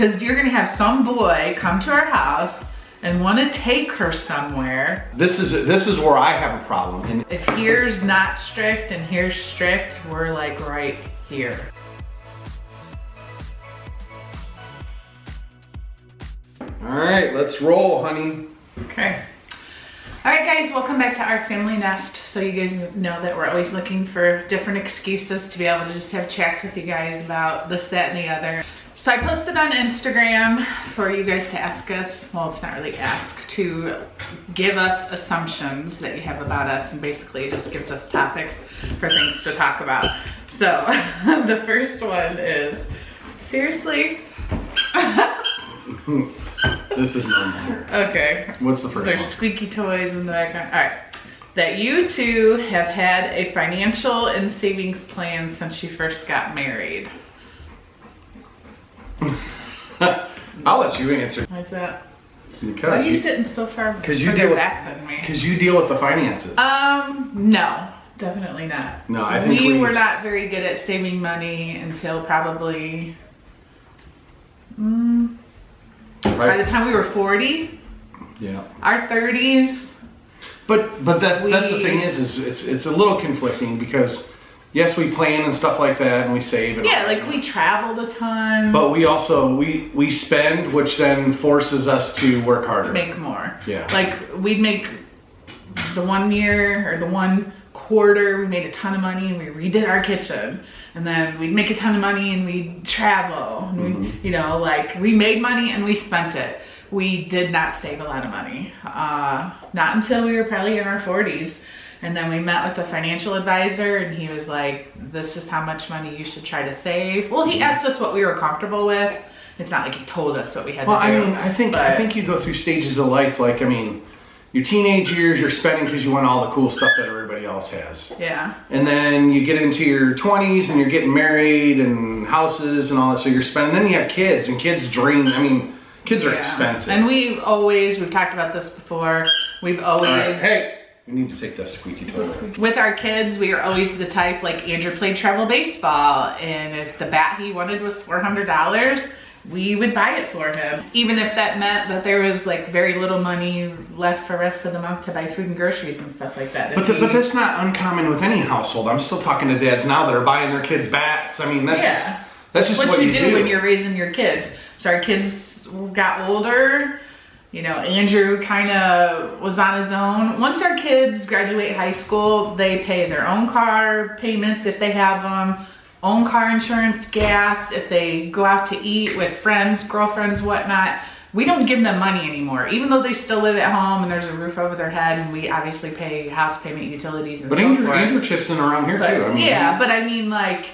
Because you're gonna have some boy come to our house and want to take her somewhere. This is where I have a problem. And if here's not strict and here's strict, we're like right here. All right, let's roll, honey. Okay. All right, guys, welcome back to Our Family Nest. So you guys know that we're always looking for different excuses to be able to just have chats with you guys about this, that, and the other. So I posted on Instagram for you guys to ask us, well, it's not really ask, to give us assumptions that you have about us, and basically it just gives us topics for things to talk about. So the first one is, seriously? This is normal. Okay. What's the first one? There's squeaky toys in the background. All right. That you two have had a financial and savings plan since you first got married. I'll let you answer. Why's that? Because why are you sitting so far further back than me? Because you deal with the finances. No, definitely not. No, I think we were not very good at saving money until probably by the time we were 40. Yeah. Our 30s. But that's the thing is it's a little conflicting because yes, we plan and stuff like that and we save and yeah, like we traveled a ton. But we also we spend, which then forces us to work harder. Make more. Yeah. Like we'd make the 1 year or the 1 quarter, we made a ton of money and we redid our kitchen. And then we'd make a ton of money and we'd travel. And we, you know, like we made money and we spent it. We did not save a lot of money. Not until we were probably in our 40s. And then we met with a financial advisor and he was like, this is how much money you should try to save. Well, he asked us what we were comfortable with. It's not like he told us what we had to do. Well, I mean, I think you go through stages of life. Like, I mean, your teenage years, you're spending because you want all the cool stuff that everybody else has. Yeah. And then you get into your 20s and you're getting married and houses and all that. So you're spending, then you have kids and kids dream. I mean, kids are expensive. And we've talked about this before. We've always. Hey. We need to take that squeaky toy away. With our kids, we are always the type, like Andrew played travel baseball, and if the bat he wanted was $400, we would buy it for him. Even if that meant that there was like very little money left for the rest of the month to buy food and groceries and stuff like that. But that's not uncommon with any household. I'm still talking to dads now that are buying their kids bats. I mean, that's just what you do when you're raising your kids. So our kids got older. You know, Andrew kind of was on his own. Once our kids graduate high school, they pay their own car payments if they have them, own car insurance, gas, if they go out to eat with friends, girlfriends, whatnot. We don't give them money anymore, even though they still live at home and there's a roof over their head and we obviously pay house payment, utilities, and so forth. But Andrew chips in around here too. I mean, yeah, but I mean, like,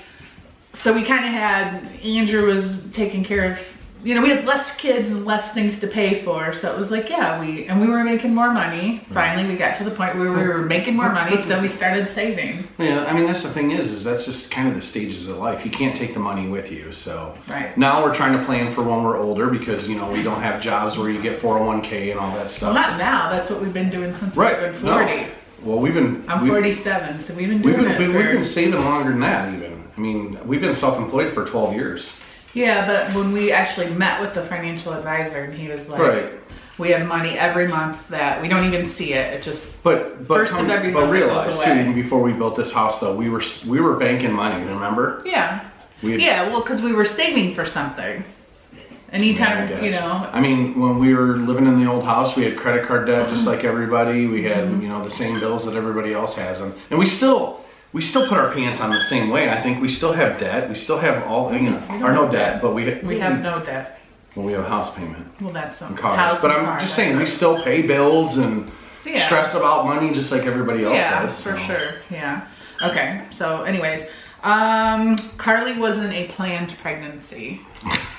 so we kind of had, Andrew was taking care of, you know, we had less kids and less things to pay for, so it was like, yeah, we were making more money. Finally, we got to the point where we were making more money, so we started saving. Yeah, I mean, that's the thing is that's just kind of the stages of life. You can't take the money with you, so. Right. Now we're trying to plan for when we're older because, you know, we don't have jobs where you get 401k and all that stuff. Well, not now. That's what we've been doing since we've been 40. No. Well, I'm 47, so we've been doing it We've been saving longer than that, even. I mean, we've been self-employed for 12 years. Yeah, but when we actually met with the financial advisor, and he was like, right. We have money every month that we don't even see it. It just but realize too, even before we built this house, though, we were banking money. Remember? Yeah. Well, because we were saving for something. Anytime, you know. I mean, when we were living in the old house, we had credit card debt just like everybody. We had, you know, the same bills that everybody else has, and we still put our pants on the same way. I think we still have debt. We still have all, you know, or no debt, but we have no debt. Well, we have a house payment. Well, that's some cars. But I'm just saying, we still pay bills and stress about money just like everybody else does. Yeah, for sure. Yeah. Okay. So, anyways, Karli wasn't a planned pregnancy.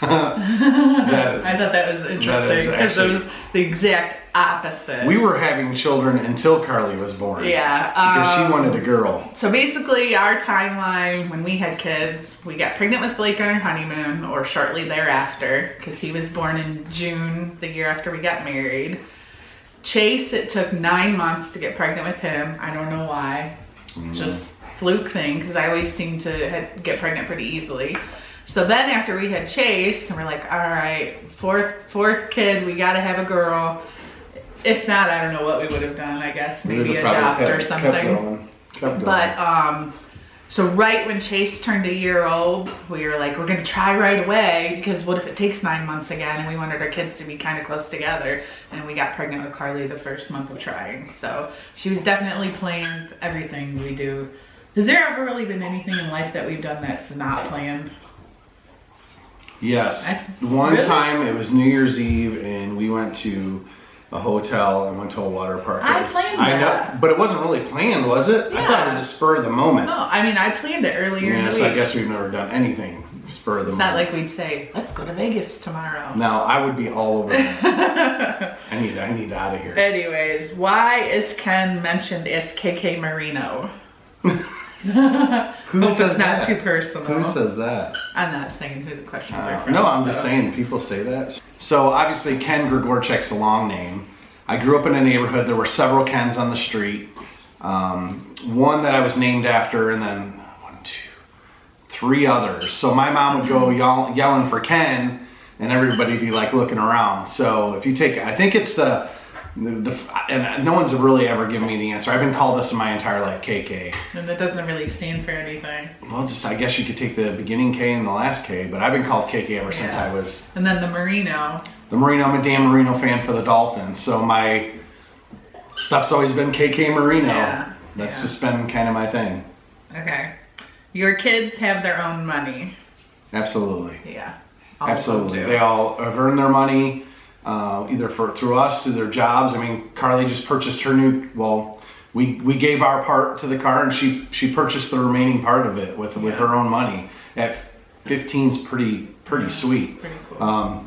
I thought that was interesting because it was the exact opposite. We were having children until Karli was born. Yeah. Because she wanted a girl. So basically our timeline when we had kids, we got pregnant with Blake on our honeymoon or shortly thereafter because he was born in June, the year after we got married. Chase, it took 9 months to get pregnant with him. I don't know why. Just fluke thing because I always seem to get pregnant pretty easily. So then after we had Chase, and we're like, all right, fourth kid, we got to have a girl. If not, I don't know what we would have done. I guess maybe adopt or something. Kept going. But so right when Chase turned a year old, we were like, we're gonna try right away, because what if it takes 9 months again? And we wanted our kids to be kind of close together. And we got pregnant with Karli the first month of trying. So she was definitely planned. Everything we do. Has there ever really been anything in life that we've done that's not planned? Yes. One time it was New Year's Eve, and we went to a hotel and went to a water park. I planned that. I know, but it wasn't really planned, was it? Yeah. I thought it was a spur of the moment. No, I mean, I planned it earlier in the week. So I guess we've never done anything spur of the moment. It's not like we'd say, let's go to Vegas tomorrow. No, I would be all over that. I need out of here. Anyways, why is Ken mentioned as KK Marino? Who Hope says it's not that? too personal. Who says that? I'm not saying who the questions are from. No, I'm just saying people say that. So obviously Ken Grigorchek's a long name. I grew up in a neighborhood. There were several Kens on the street. One that I was named after, and then 1, 2, 3 others. So my mom would go yelling for Ken, and everybody would be like looking around. So if you take, I think it's and no one's really ever given me the answer. I've been called this my entire life, KK. And that doesn't really stand for anything. Well, I guess you could take the beginning K and the last K, but I've been called KK ever since I was. And then the Marino. I'm a Dan Marino fan for the Dolphins, so my stuff's always been KK Marino. Yeah. That's just been kind of my thing. Okay. Your kids have their own money. Absolutely. Yeah. Absolutely. They all have earned their money. Either through us, through their jobs. I mean, Karli just purchased her new, we gave our part to the car, and she purchased the remaining part of it with her own money. At 15's pretty sweet. Pretty cool.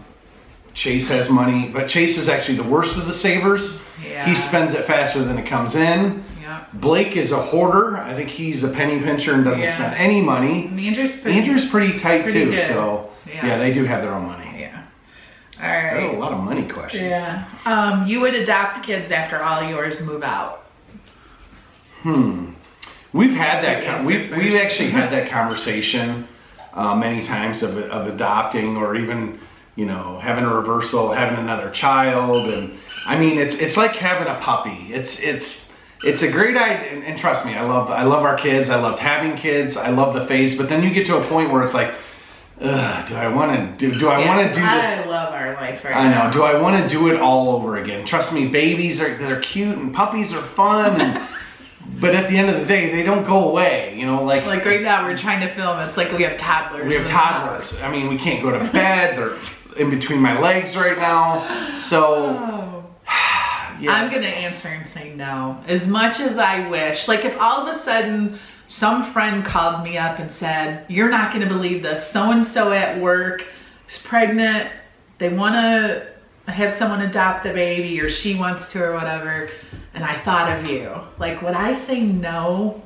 Chase has money, but Chase is actually the worst of the savers. Yeah. He spends it faster than it comes in. Yeah. Blake is a hoarder. I think he's a penny pincher and doesn't spend any money. And Andrew's pretty tight too. good. So yeah, they do have their own money. Yeah. All right. Oh, a lot of money questions. Yeah. You would adopt kids after all yours move out. We've had that. We've actually had that conversation many times of adopting, or even having a reversal, having another child, and I mean it's like having a puppy. It's a great idea, and trust me, I love our kids. I loved having kids. I love the phase, but then you get to a point where it's like, do I want to do this? I love our life right now. I know. Do I want to do it all over again? Trust me, babies they're cute and puppies are fun, but at the end of the day, they don't go away. Like right now we're trying to film. It's like we have toddlers. We have toddlers. I mean, we can't go to bed. They're in between my legs right now. So yeah. I'm gonna answer and say no. As much as I wish, like if all of a sudden some friend called me up and said, you're not gonna believe this, so-and-so at work is pregnant, they wanna have someone adopt the baby, or she wants to, or whatever, and I thought of you. Like, would I say no?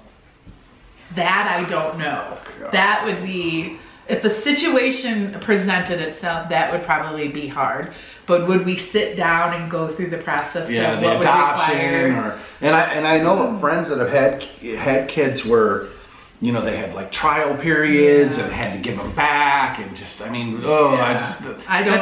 That I don't know. God. That would be, if the situation presented itself, that would probably be hard. But would we sit down and go through the process of what would require? And I know friends that have had kids where, they had like trial periods and had to give them back, and just, that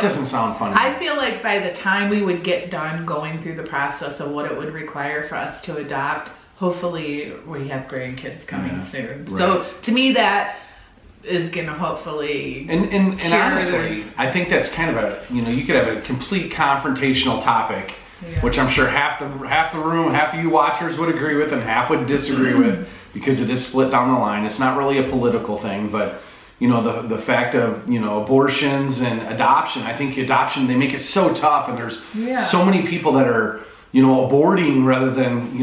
doesn't sound fun. I feel like by the time we would get done going through the process of what it would require for us to adopt, hopefully we have grandkids coming soon. Right. So to me, that is gonna hopefully and honestly, I think that's kind of you could have a complete confrontational topic, which I'm sure half the room, half of you watchers would agree with, and half would disagree with, because it is split down the line. It's not really a political thing, but the fact of abortions and adoption. I think adoption, they make it so tough, and there's so many people that are aborting rather than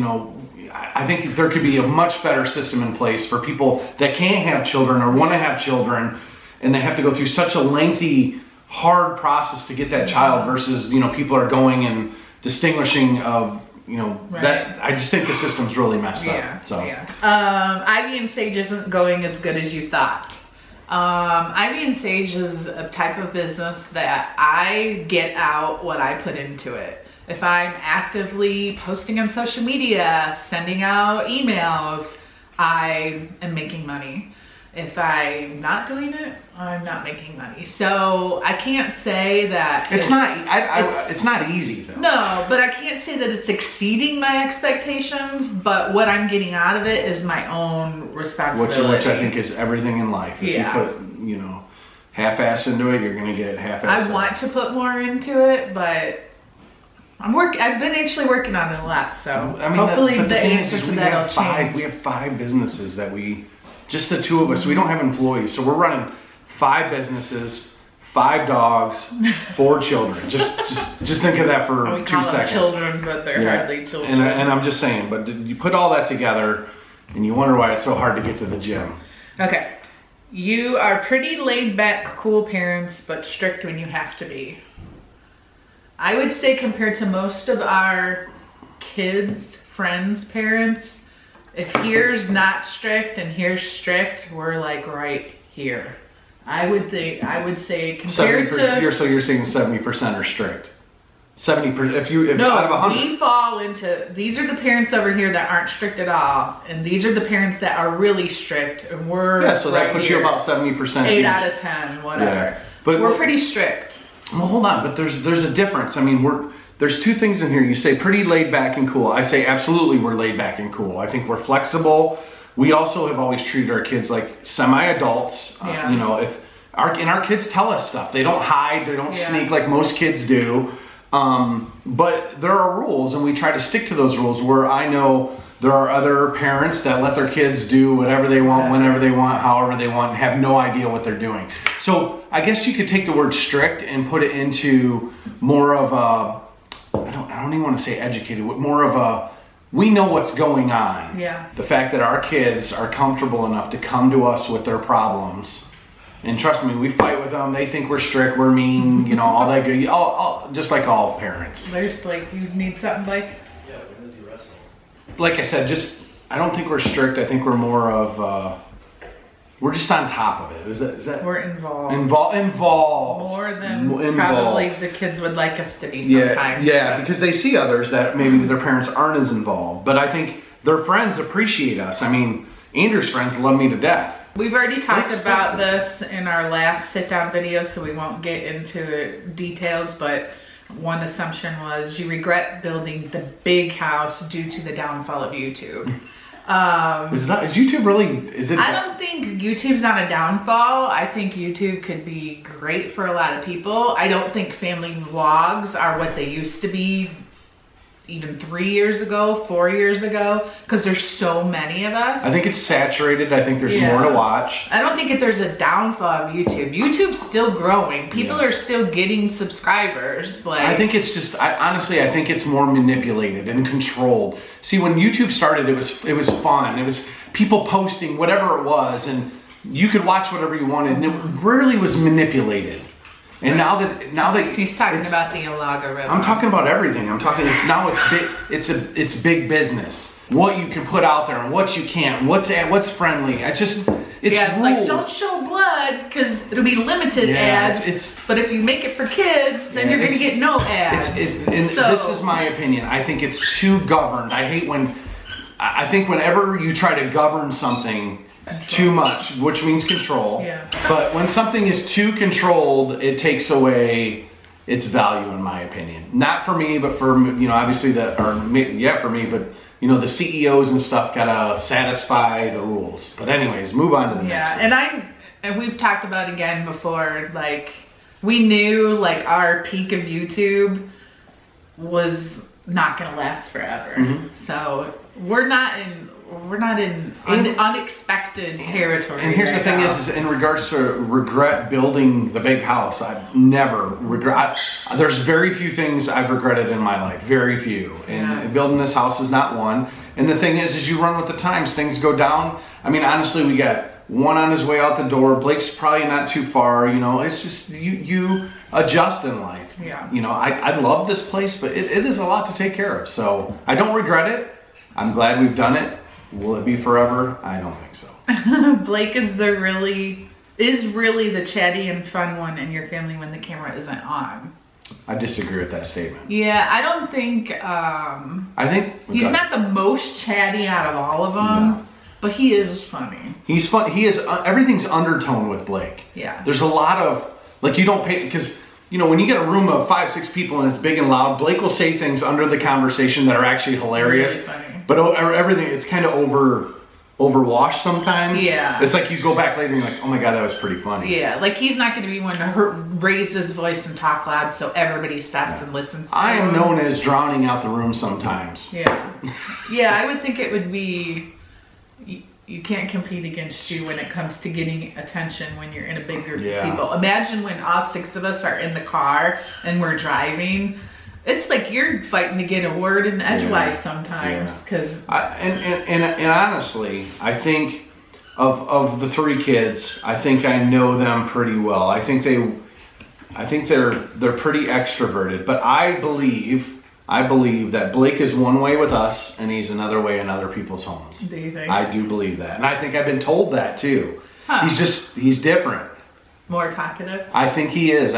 I think there could be a much better system in place for people that can't have children or want to have children, and they have to go through such a lengthy, hard process to get that child, versus people are going and distinguishing of that. I just think the system's really messed up. So Ivy and Sage isn't going as good as you thought. Ivy and Sage is a type of business that I get out what I put into it. If I'm actively posting on social media, sending out emails, I am making money. If I'm not doing it, I'm not making money. So I can't say that it's not easy though. No, but I can't say that it's exceeding my expectations, but what I'm getting out of it is my own responsibility. Which I think is everything in life. If you put, you know, half-ass into it, you're gonna get half-ass. I want to put more into it, but I've been actually working on it a lot, so I mean, hopefully the answer to that will change. We have 5 businesses that just the 2 of us. We don't have employees, so we're running 5 businesses, 5 dogs, 4 children. Just think of that for 2 seconds. We call them children, but they're hardly children. And I'm just saying, but you put all that together, and you wonder why it's so hard to get to the gym. Okay, you are pretty laid back, cool parents, but strict when you have to be. I would say compared to most of our kids' friends' parents, if here's not strict and here's strict, we're like right here. I would say compared to... So you're saying 70% are strict? 70%, no, out of 100. We fall into, these are the parents over here that aren't strict at all, and these are the parents that are really strict, and we're so that puts you about 70%. 8 out of 10, whatever. Yeah. But we're pretty strict. Well, hold on, but there's a difference. I mean, there's 2 things in here. You say pretty laid back and cool. I say absolutely we're laid back and cool. I think we're flexible. We also have always treated our kids like semi-adults. You know, and our kids tell us stuff. They don't hide. They don't sneak like most kids do. But there are rules, and we try to stick to those rules. Where I know there are other parents that let their kids do whatever they want, whenever they want, however they want, and have no idea what they're doing. So I guess you could take the word strict and put it into more of a, I don't even want to say educated, but more of a, we know what's going on. Yeah. The fact that our kids are comfortable enough to come to us with their problems. And trust me, we fight with them. They think we're strict, we're mean, you know, all that good. Just like all parents. There's Blake. You need something, Blake? Yeah, when does he wrestle? Like I said, I don't think we're strict. I think we're more of, we're just on top of it. Is that? We're involved. Involved. More than probably the kids would like us to be sometimes. Yeah, because they see others that maybe their parents aren't as involved. But I think their friends appreciate us. I mean, Andrew's friends love me to death. We've already talked about this in our last sit-down video, so we won't get into details, but one assumption was you regret building the big house due to the downfall of YouTube. Is YouTube really, I don't think YouTube's on a downfall. I think YouTube could be great for a lot of people. I don't think family vlogs are what they used to be even 3 years ago, 4 years ago, because there's so many of us. I think it's saturated. I think there's more to watch. I don't think there's a downfall of YouTube. YouTube's still growing. People are still getting subscribers. I think it's just, honestly, I think it's more manipulated and controlled. See, when YouTube started, it was fun. It was people posting whatever it was, and you could watch whatever you wanted, and it really was manipulated. And now that he's talking about the algorithm. I'm talking about everything. I'm talking. It's big business. What you can put out there and what you can't. What's friendly. It's rules. Like don't show blood because it'll be limited ads. But if you make it for kids, then you're gonna get no ads. This is my opinion. I think it's too governed. I think whenever you try to govern something too much, which means control. Yeah. But when something is too controlled, it takes away its value, in my opinion. Not for me, but for, obviously for me, but the CEOs and stuff gotta satisfy the rules. But anyways, move on to the next one. And we've talked about again before, like we knew like our peak of YouTube was not gonna last forever. Mm-hmm. So we're not in unexpected territory. And here's the thing is in regards to regret building the big house, I've never regret. There's very few things I've regretted in my life, very few. And building this house is not one. And the thing is you run with the times, things go down. I mean, honestly, we got one on his way out the door. Blake's probably not too far. It's just you adjust in life. Yeah. I love this place, but it is a lot to take care of. So I don't regret it. I'm glad we've done it. Will it be forever? I don't think so. Blake is really the chatty and fun one in your family when the camera isn't on. I disagree with that statement. Yeah, I don't think. I think he's not the most chatty out of all of them. But he is funny. He's fun. He is, everything's undertone with Blake. Yeah. There's a lot of, like, you don't pay, because, you know, when you get a room of 5, 6 people and it's big and loud, Blake will say things under the conversation that are actually hilarious. Really funny. But everything, it's kind of overwashed sometimes. Yeah. It's like you go back later and you're like, oh my God, that was pretty funny. Yeah, like he's not going to be one to raise his voice and talk loud so everybody stops and listens to I am him. known as drowning out the room sometimes. Yeah. Yeah, I would think it would be, you can't compete against you when it comes to getting attention when you're in a big group of people. Imagine when all 6 of us are in the car and we're driving. It's like you're fighting to get a word in edgewise sometimes. And honestly, I think of the 3 kids, I think I know them pretty well. I think they're pretty extroverted. But I believe that Blake is one way with us and he's another way in other people's homes. Do you think? I do believe that. And I think I've been told that too. Huh. He's different. More talkative? I think he is.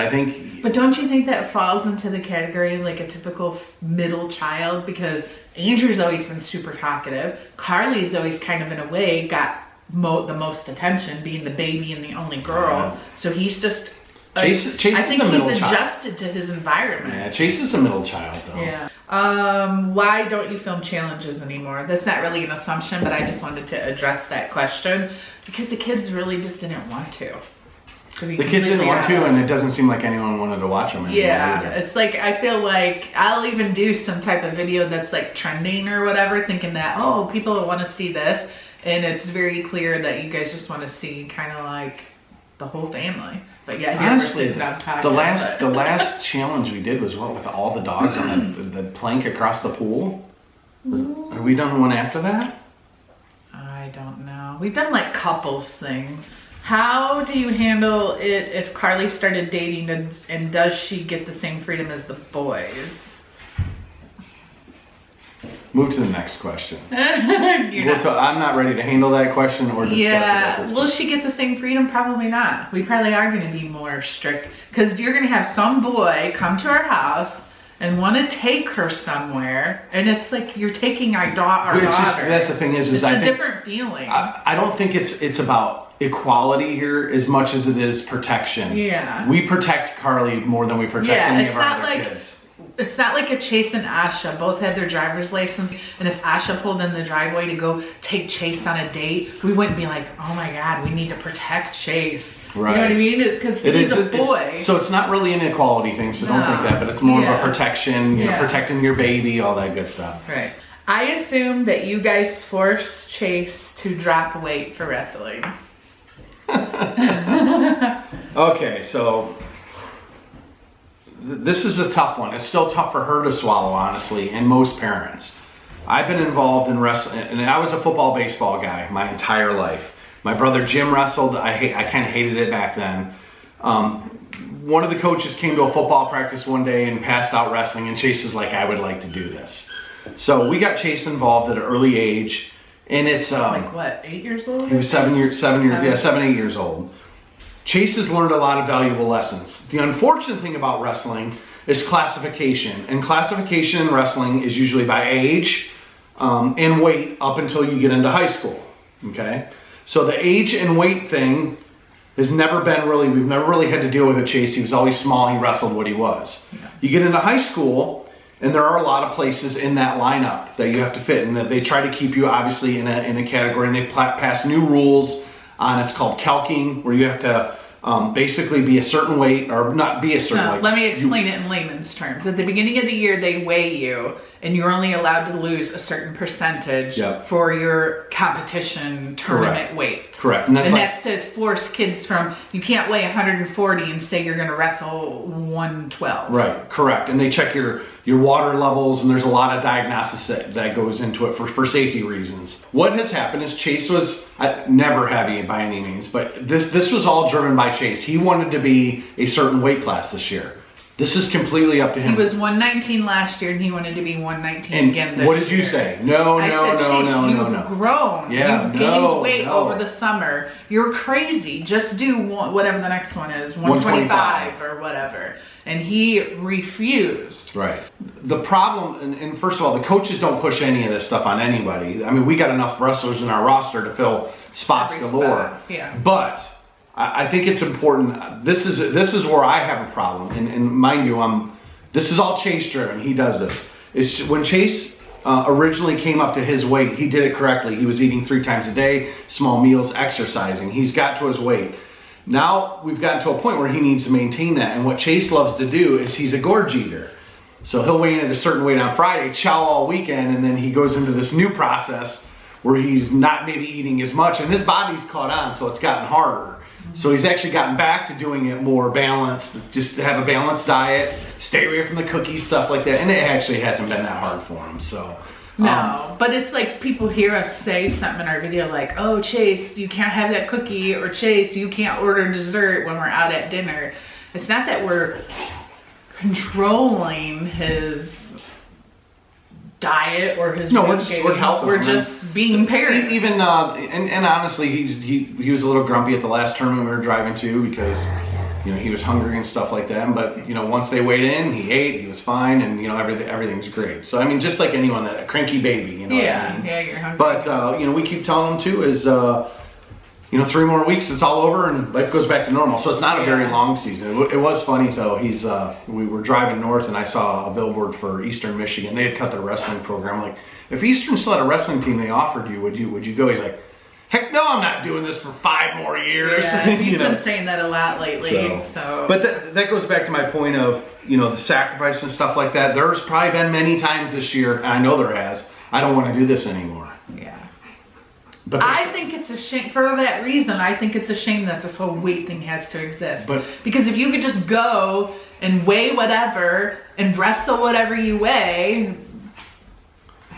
But don't you think that falls into the category of like a typical middle child? Because Andrew's always been super talkative. Karli's always kind of in a way got the most attention, being the baby and the only girl. So he's just... Chase I think is a middle he's child. Adjusted to his environment. Yeah, Chase is a middle child though. Yeah. Why don't you film challenges anymore? That's not really an assumption, but I just wanted to address that question because the kids really just didn't want to. The kids didn't want to, and it doesn't seem like anyone wanted to watch them anymore. Yeah, it's like I feel like I'll even do some type of video that's like trending or whatever, thinking that people want to see this, and it's very clear that you guys just want to see kind of like the whole family. But yeah, honestly, the last challenge we did was what, with all the dogs on the plank across the pool. Are we done one after that? I don't know. We've done like couples things. How do you handle it if Karli started dating and does she get the same freedom as the boys? Move to the next question. I'm not ready to handle that question or discuss it at this point. Will she get the same freedom? Probably not. We probably are going to be more strict because you're going to have some boy come to our house and want to take her somewhere, and it's like you're taking our daughter. That's the thing is it's I a think, different feeling. I don't think it's about equality here as much as it is protection. Yeah. We protect Karli more than we protect any of our other kids. It's not like if Chase and Asha both had their driver's license, and if Asha pulled in the driveway to go take Chase on a date, we wouldn't be like, oh my God, we need to protect Chase. Right. You know what I mean? Because he's a boy. So it's not really an equality thing, so don't think that, but it's more of a protection, you know, protecting your baby, all that good stuff. Right. I assume that you guys forced Chase to drop weight for wrestling. Okay, so this is a tough one. It's still tough for her to swallow, honestly, and most parents. I've been involved in wrestling, and I was a football, baseball guy my entire life. My brother Jim wrestled. I kind of hated it back then. One of the coaches came to a football practice one day and passed out wrestling, and Chase is like, I would like to do this. So we got Chase involved at an early age, and it's like what, 8 years old? He was 7, 8 years old. Chase has learned a lot of valuable lessons. The unfortunate thing about wrestling is classification, and classification in wrestling is usually by age and weight up until you get into high school. Okay, so the age and weight thing has never been we've never really had to deal with it. Chase, he was always small. He wrestled what he was. Yeah. You get into high school, and there are a lot of places in that lineup that you have to fit, and that they try to keep you obviously in a category, and they pass new rules on. It's called calking, where you have to basically be a certain weight, or not be a certain weight. Let me explain it in layman's terms. At the beginning of the year, they weigh you, and you're only allowed to lose a certain percentage for your competition tournament weight. Correct. And that's to force kids from, you can't weigh 140 and say you're going to wrestle 112. Right, correct. And they check your water levels, and there's a lot of diagnostics that goes into it for safety reasons. What has happened is Chase was never heavy by any means, but this was all driven by Chase. He wanted to be a certain weight class this year. This is completely up to him. He was 119 last year, and he wanted to be 119 again this year. What did you say? No. You've grown. Yeah, You've gained weight over the summer. You're crazy. Just do whatever the next one is, 125 or whatever. And he refused. Right. The problem, and first of all, the coaches don't push any of this stuff on anybody. I mean, we got enough wrestlers in our roster to fill spots galore. Yeah. But I think it's important. This is where I have a problem, and mind you, this is all Chase driven. He does this. It's when Chase originally came up to his weight, he did it correctly. He was eating 3 times a day, small meals, exercising. He's got to his weight. Now we've gotten to a point where he needs to maintain that. And what Chase loves to do is he's a gorge eater. So he'll weigh in at a certain weight on Friday, chow all weekend, and then he goes into this new process where he's not maybe eating as much, and his body's caught on, so it's gotten harder. So he's actually gotten back to doing it more balanced, just to have a balanced diet, stay away from the cookies, stuff like that. And it actually hasn't been that hard for him. So no, but it's like people hear us say something in our video like, oh, Chase, you can't have that cookie, or Chase, you can't order dessert when we're out at dinner. It's not that we're controlling his diet or his we're helping. We're just being parents. Even and honestly, he was a little grumpy at the last tournament we were driving to because he was hungry and stuff like that. But once they weighed in, he ate. He was fine, and everything's great. So I mean, just like anyone, a cranky baby, Yeah, what I mean? Yeah, you're hungry. But we keep telling him too is 3 more weeks, it's all over, and life goes back to normal. So it's not a very long season. It was funny though. We were driving north, and I saw a billboard for Eastern Michigan. They had cut their wrestling program. Like, if Eastern still had a wrestling team they offered you, would you go? He's like, heck no, I'm not doing this for 5 more years. Yeah, he's been saying that a lot lately. So. But that goes back to my point of the sacrifice and stuff like that. There's probably been many times this year, and I know there has. I don't want to do this anymore. Yeah. But I think it's a shame, for that reason, I think it's a shame that this whole weight thing has to exist. Because if you could just go and weigh whatever and wrestle whatever you weigh,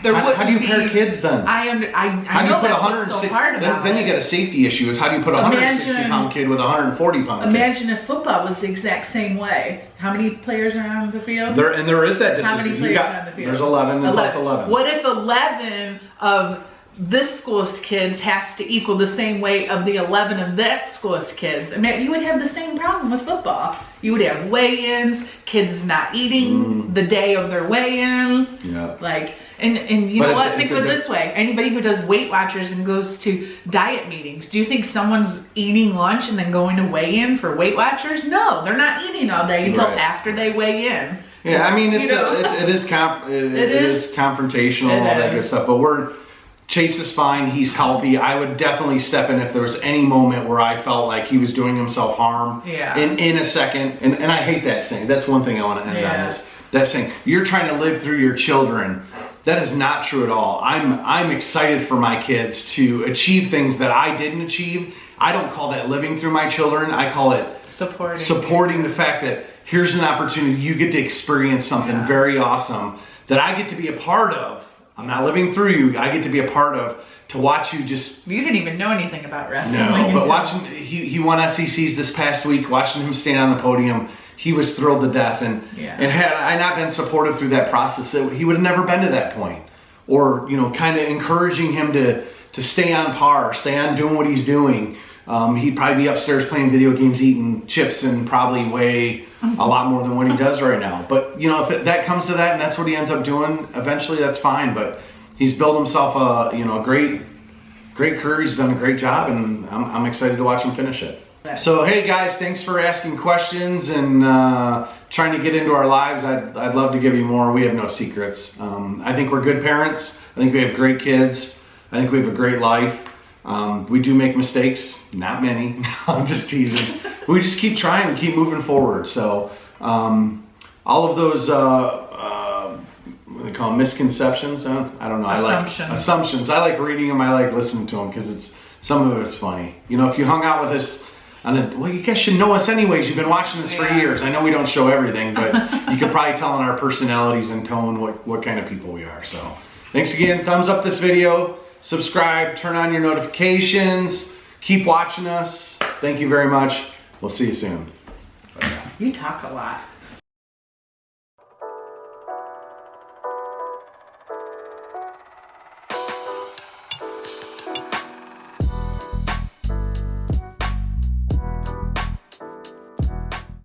how do you pair kids then? I know that's what's so hard about Then you get a safety issue, is how do you put a 160-pound kid with a 140-pound kid? Imagine if football was the exact same way. How many players are on the field? There is that distance. How many players are on the field? There's 11 and plus 11. What if 11 of this school's kids has to equal the same weight of the 11 of that school's kids? I mean, you would have the same problem with football. You would have weigh-ins, kids not eating the day of their weigh-in. Yeah. And you know what? Think of it this way. Anybody who does Weight Watchers and goes to diet meetings, do you think someone's eating lunch and then going to weigh in for Weight Watchers? No, they're not eating all day until after they weigh in. Yeah, I mean, it is confrontational and all that good stuff, but Chase is fine. He's healthy. I would definitely step in if there was any moment where I felt like he was doing himself harm. Yeah. In a second. And I hate that saying. That's one thing I want to end on is that saying, you're trying to live through your children. That is not true at all. I'm excited for my kids to achieve things that I didn't achieve. I don't call that living through my children. I call it supporting the fact that here's an opportunity. You get to experience something very awesome that I get to be a part of. I'm not living through you. I get to be a part of, to watch you just... You didn't even know anything about wrestling. No, but watching... He won SECs this past week. Watching him stand on the podium, he was thrilled to death. And had I not been supportive through that process, he would have never been to that point. Or, kind of encouraging him to stay on par, stay on doing what he's doing. He'd probably be upstairs playing video games, eating chips, and probably weigh a lot more than what he does right now. But if that comes to that, and that's what he ends up doing, eventually that's fine. But he's built himself a great career. He's done a great job, and I'm excited to watch him finish it. So hey guys, thanks for asking questions and trying to get into our lives. I'd love to give you more. We have no secrets. I think we're good parents. I think we have great kids. I think we have a great life. We do make mistakes, not many. I'm just teasing. We just keep trying and keep moving forward. So all of those what do they call them, misconceptions? I don't know. Assumptions. I like reading them. I like listening to them because some of it's funny. If you hung out with us, well, you guys should know us anyways. You've been watching this for years. I know we don't show everything, but you can probably tell in our personalities and tone what kind of people we are. So thanks again. Thumbs up this video. Subscribe, turn on your notifications, keep watching us. Thank you very much. We'll see you soon. You talk a lot.